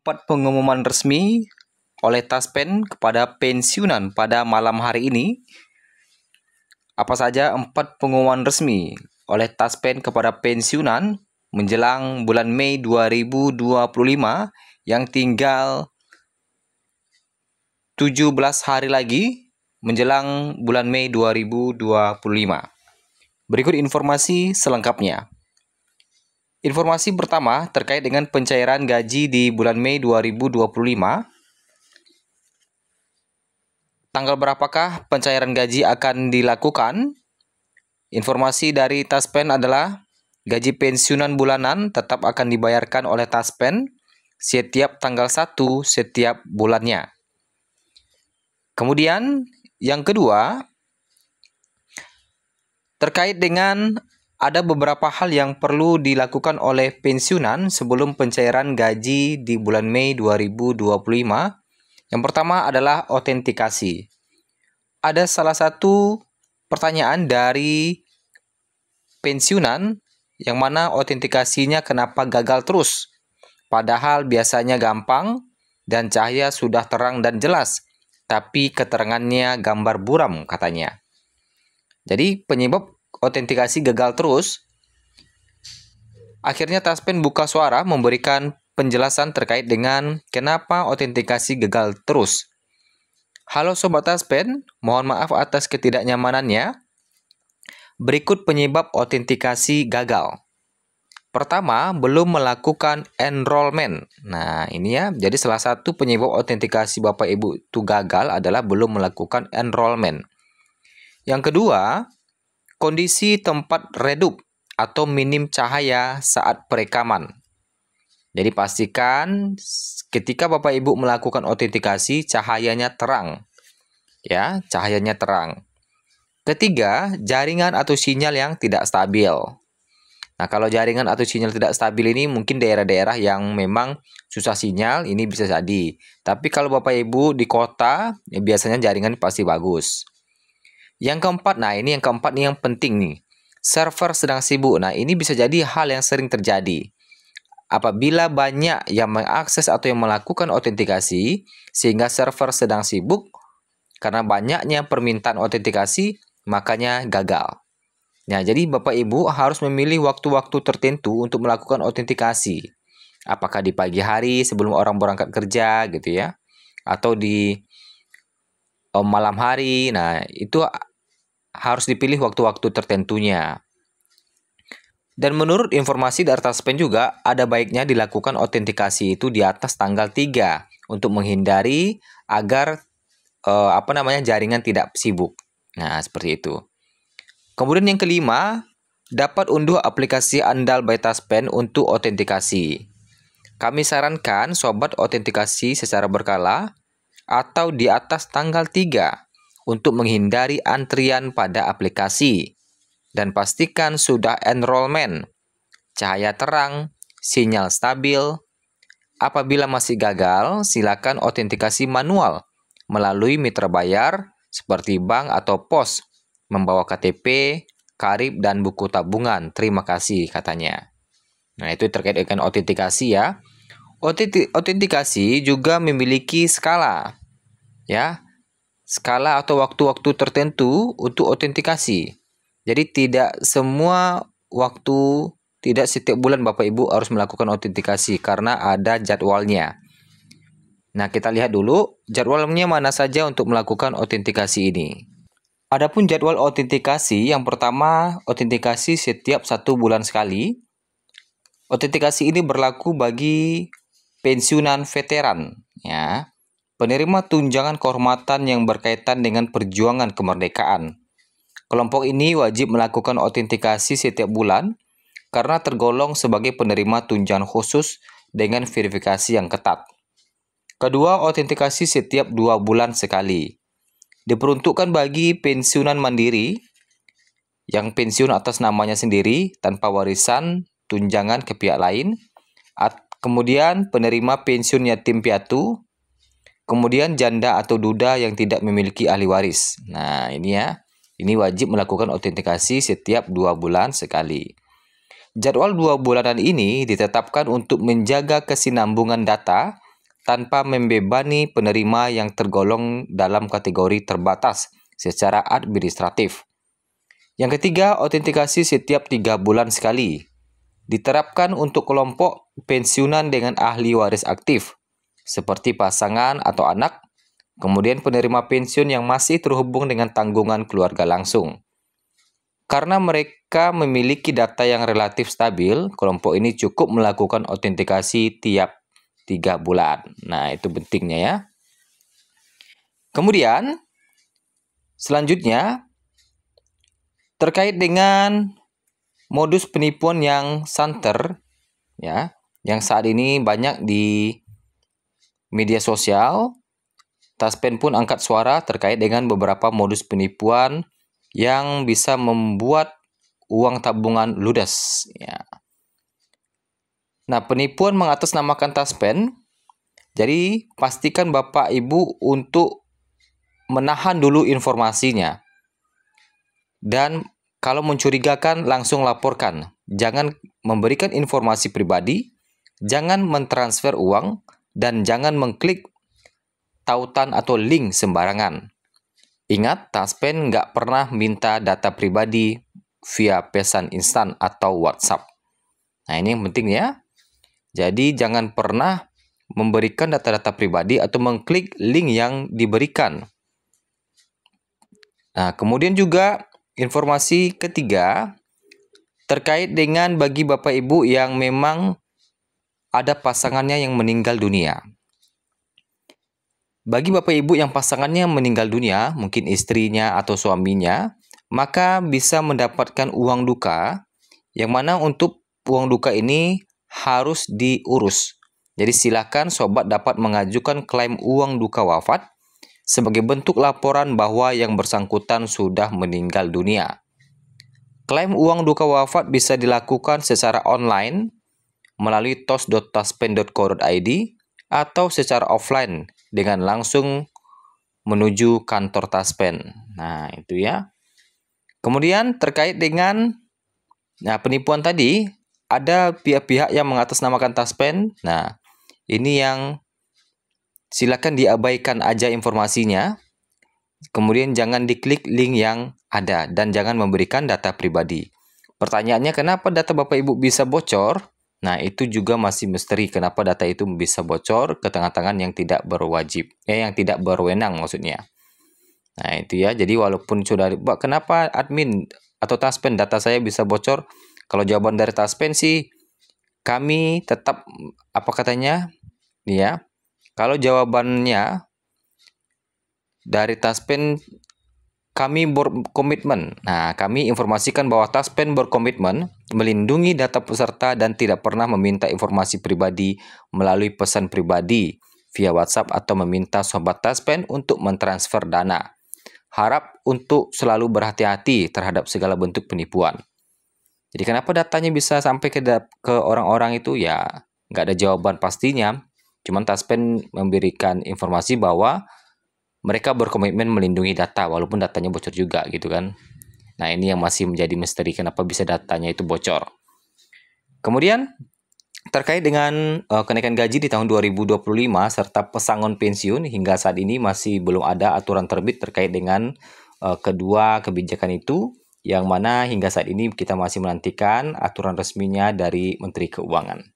4 pengumuman resmi oleh Taspen kepada pensiunan pada malam hari ini. Apa saja 4 pengumuman resmi oleh Taspen kepada pensiunan menjelang bulan Mei 2025 yang tinggal 17 hari lagi menjelang bulan Mei 2025. Berikut informasi selengkapnya. Informasi pertama terkait dengan pencairan gaji di bulan Mei 2025. Tanggal berapakah pencairan gaji akan dilakukan? Informasi dari Taspen adalah gaji pensiunan bulanan tetap akan dibayarkan oleh Taspen setiap tanggal 1 setiap bulannya. Kemudian yang kedua, terkait dengan ada beberapa hal yang perlu dilakukan oleh pensiunan sebelum pencairan gaji di bulan Mei 2025. Yang pertama adalah autentikasi. Ada salah satu pertanyaan dari pensiunan yang mana autentikasinya kenapa gagal terus. Padahal biasanya gampang dan cahaya sudah terang dan jelas, tapi keterangannya gambar buram katanya. Jadi penyebab autentikasi gagal terus. Akhirnya Taspen buka suara memberikan penjelasan terkait dengan kenapa autentikasi gagal terus. Halo Sobat Taspen, mohon maaf atas ketidaknyamanannya. Berikut penyebab autentikasi gagal. Pertama, belum melakukan enrollment. Nah, ini ya. Jadi salah satu penyebab autentikasi Bapak Ibu itu gagal adalah belum melakukan enrollment. Yang kedua, kondisi tempat redup atau minim cahaya saat perekaman. Jadi pastikan ketika Bapak Ibu melakukan autentikasi cahayanya terang. Ya, cahayanya terang. Ketiga, jaringan atau sinyal yang tidak stabil. Nah, kalau jaringan atau sinyal tidak stabil ini mungkin daerah-daerah yang memang susah sinyal, ini bisa jadi. Tapi kalau Bapak Ibu di kota, ya biasanya jaringan pasti bagus. Yang keempat, nah ini yang keempat nih yang penting nih. Server sedang sibuk. Nah, ini bisa jadi hal yang sering terjadi. Apabila banyak yang mengakses atau yang melakukan autentikasi, sehingga server sedang sibuk, karena banyaknya permintaan autentikasi, makanya gagal. Nah, jadi Bapak Ibu harus memilih waktu-waktu tertentu untuk melakukan autentikasi. Apakah di pagi hari sebelum orang berangkat kerja gitu ya, atau di malam hari. Nah, itu harus dipilih waktu-waktu tertentunya. Dan menurut informasi dari Taspen juga, ada baiknya dilakukan autentikasi itu di atas tanggal 3 untuk menghindari agar jaringan tidak sibuk. Nah, seperti itu. Kemudian yang kelima, dapat unduh aplikasi andal by Taspen untuk autentikasi. Kami sarankan sobat autentikasi secara berkala atau di atas tanggal 3 untuk menghindari antrian pada aplikasi. Dan pastikan sudah enrollment, cahaya terang, sinyal stabil. Apabila masih gagal, silakan autentikasi manual melalui mitra bayar seperti bank atau pos, membawa KTP, KRIP, dan buku tabungan. Terima kasih katanya. Nah, itu terkait dengan autentikasi ya. Autentikasi juga memiliki skala. Ya, skala atau waktu-waktu tertentu untuk autentikasi. Jadi tidak semua waktu, tidak setiap bulan Bapak Ibu harus melakukan autentikasi karena ada jadwalnya. Nah, kita lihat dulu jadwalnya mana saja untuk melakukan autentikasi ini. Adapun jadwal autentikasi, yang pertama autentikasi setiap 1 bulan sekali. Autentikasi ini berlaku bagi pensiunan veteran, ya. Penerima tunjangan kehormatan yang berkaitan dengan perjuangan kemerdekaan. Kelompok ini wajib melakukan autentikasi setiap bulan karena tergolong sebagai penerima tunjangan khusus dengan verifikasi yang ketat. Kedua, autentikasi setiap 2 bulan sekali. Diperuntukkan bagi pensiunan mandiri yang pensiun atas namanya sendiri tanpa warisan tunjangan ke pihak lain. Kemudian penerima pensiun yatim piatu. Kemudian janda atau duda yang tidak memiliki ahli waris. Nah, ini ya. Ini wajib melakukan autentikasi setiap 2 bulan sekali. Jadwal 2 bulanan ini ditetapkan untuk menjaga kesinambungan data tanpa membebani penerima yang tergolong dalam kategori terbatas secara administratif. Yang ketiga, autentikasi setiap 3 bulan sekali. Diterapkan untuk kelompok pensiunan dengan ahli waris aktif, seperti pasangan atau anak, kemudian penerima pensiun yang masih terhubung dengan tanggungan keluarga langsung. Karena mereka memiliki data yang relatif stabil, kelompok ini cukup melakukan autentikasi tiap 3 bulan. Nah, itu pentingnya ya. Kemudian, selanjutnya, terkait dengan modus penipuan yang santer, ya, yang saat ini banyak di media sosial, Taspen pun angkat suara terkait dengan beberapa modus penipuan yang bisa membuat uang tabungan ludes. Ya. Nah, penipuan mengatasnamakan Taspen, jadi pastikan Bapak Ibu untuk menahan dulu informasinya. Dan kalau mencurigakan, langsung laporkan. Jangan memberikan informasi pribadi, jangan mentransfer uang, dan jangan mengklik tautan atau link sembarangan. Ingat, Taspen nggak pernah minta data pribadi via pesan instan atau WhatsApp. Nah, ini yang penting ya. Jadi, jangan pernah memberikan data-data pribadi atau mengklik link yang diberikan. Nah, kemudian juga informasi ketiga terkait dengan bagi Bapak Ibu yang memang ada pasangannya yang meninggal dunia. Bagi Bapak Ibu yang pasangannya meninggal dunia, mungkin istrinya atau suaminya, maka bisa mendapatkan uang duka, yang mana untuk uang duka ini harus diurus. Jadi silakan sobat dapat mengajukan klaim uang duka wafat sebagai bentuk laporan bahwa yang bersangkutan sudah meninggal dunia. Klaim uang duka wafat bisa dilakukan secara online melalui tos.taspen.co.id atau secara offline dengan langsung menuju kantor Taspen. Nah, itu ya. Kemudian terkait dengan penipuan tadi, ada pihak-pihak yang mengatasnamakan Taspen. Nah, ini yang silakan diabaikan aja informasinya. Kemudian jangan diklik link yang ada dan jangan memberikan data pribadi. Pertanyaannya, kenapa data Bapak Ibu bisa bocor? Nah, itu juga masih misteri kenapa data itu bisa bocor ke tangan-tangan yang tidak berwajib, yang tidak berwenang maksudnya. Nah, itu ya. Jadi walaupun sudah, kenapa admin atau Taspen data saya bisa bocor? Kalau jawaban dari Taspen sih, kami tetap, apa katanya? Nih ya. Kalau jawabannya dari Taspen, kami berkomitmen. Nah, kami informasikan bahwa Taspen berkomitmen melindungi data peserta dan tidak pernah meminta informasi pribadi melalui pesan pribadi via WhatsApp atau meminta sobat Taspen untuk mentransfer dana. Harap untuk selalu berhati-hati terhadap segala bentuk penipuan. Jadi kenapa datanya bisa sampai ke orang-orang itu? Ya, nggak ada jawaban pastinya. Cuman Taspen memberikan informasi bahwa mereka berkomitmen melindungi data walaupun datanya bocor juga gitu kan. Nah, ini yang masih menjadi misteri kenapa bisa datanya itu bocor. Kemudian terkait dengan kenaikan gaji di tahun 2025 serta pesangon pensiun, hingga saat ini masih belum ada aturan terbit terkait dengan kedua kebijakan itu, yang mana hingga saat ini kita masih menantikan aturan resminya dari Menteri Keuangan.